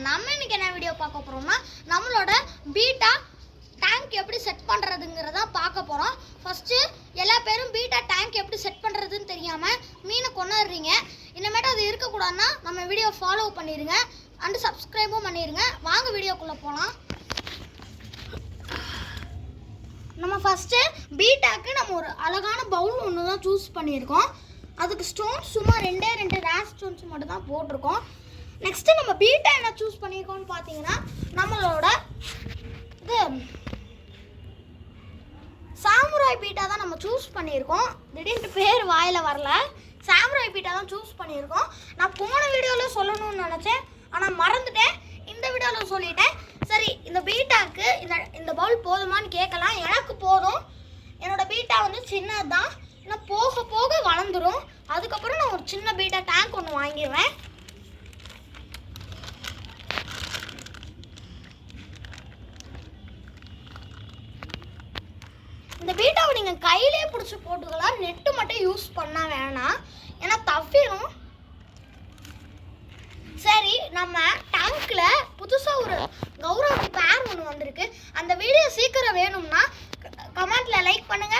நம்ம இன்னைக்கு என்ன வீடியோ பார்க்க போறோம்னா நம்மளோட பீட்டா டேங்க் எப்படி செட் பண்றதுங்கறத பார்க்க போறோம். ஃபர்ஸ்ட் எல்லா பேரும் பீட்டா டேங்க் எப்படி செட் பண்றதுன்னு தெரியாம மீனை கொண்டாடுறீங்க. இனிமேட்டு அது இருக்க கூடாதுன்னா நம்ம வீடியோ ஃபாலோ பண்ணிருங்க அண்ட் சப்ஸ்கிரைபும் பண்ணிருங்க. வாங்க வீடியோக்குள்ள போலாம். நம்ம ஃபர்ஸ்ட் பீட்டாக்கு நம்ம ஒரு அழகான பவுல் ஒன்று தான் சூஸ் பண்ணியிருக்கோம். அதுக்கு ஸ்டோன்ஸ் சும்மா ரெண்டு ரேர் ஸ்டோன்ஸ் மட்டும் தான் போட்டிருக்கோம். நெக்ஸ்ட் நம்ம பீட்டா என்ன சூஸ் பண்ணியிருக்கோம்னு பார்த்தீங்கன்னா நம்மளோட இது சாமுராய் பீட்டா தான் நம்ம சூஸ் பண்ணியிருக்கோம். திடீர்னு பேர் வாயில் வரல. சாமுராய் பீட்டா தான் சூஸ் பண்ணியிருக்கோம். நான் போன வீடியோவில் சொல்லணும்னு நினச்சேன், ஆனால் மறந்துட்டேன். இந்த வீடியோவில் சொல்லிட்டேன். சரி, இந்த பீட்டாக்கு இந்த பவுல் போதுமான்னு கேட்கலாம். எனக்கு போதும். என்னோட பீட்டா வந்து சின்னது தான், இன்னும் போக போக வளர்ந்துடும். அதுக்கப்புறம் நான் ஒரு சின்ன பீட்டா டேங்க் ஒன்று வாங்கிடுவேன். இந்த பீட்டாவை நீங்கள் கையிலே பிடிச்சி போட்டுக்கலாம். நெட்டு மட்டும் யூஸ் பண்ண வேணாம், ஏன்னா தவிரும். சரி, நம்ம டேங்க்ல புதுசாக ஒரு கௌரவ பேர் ஒன்று வந்திருக்கு. அந்த வீடியோ சீக்கிரம் வேணும்னா கமெண்ட்ல லைக் பண்ணுங்க,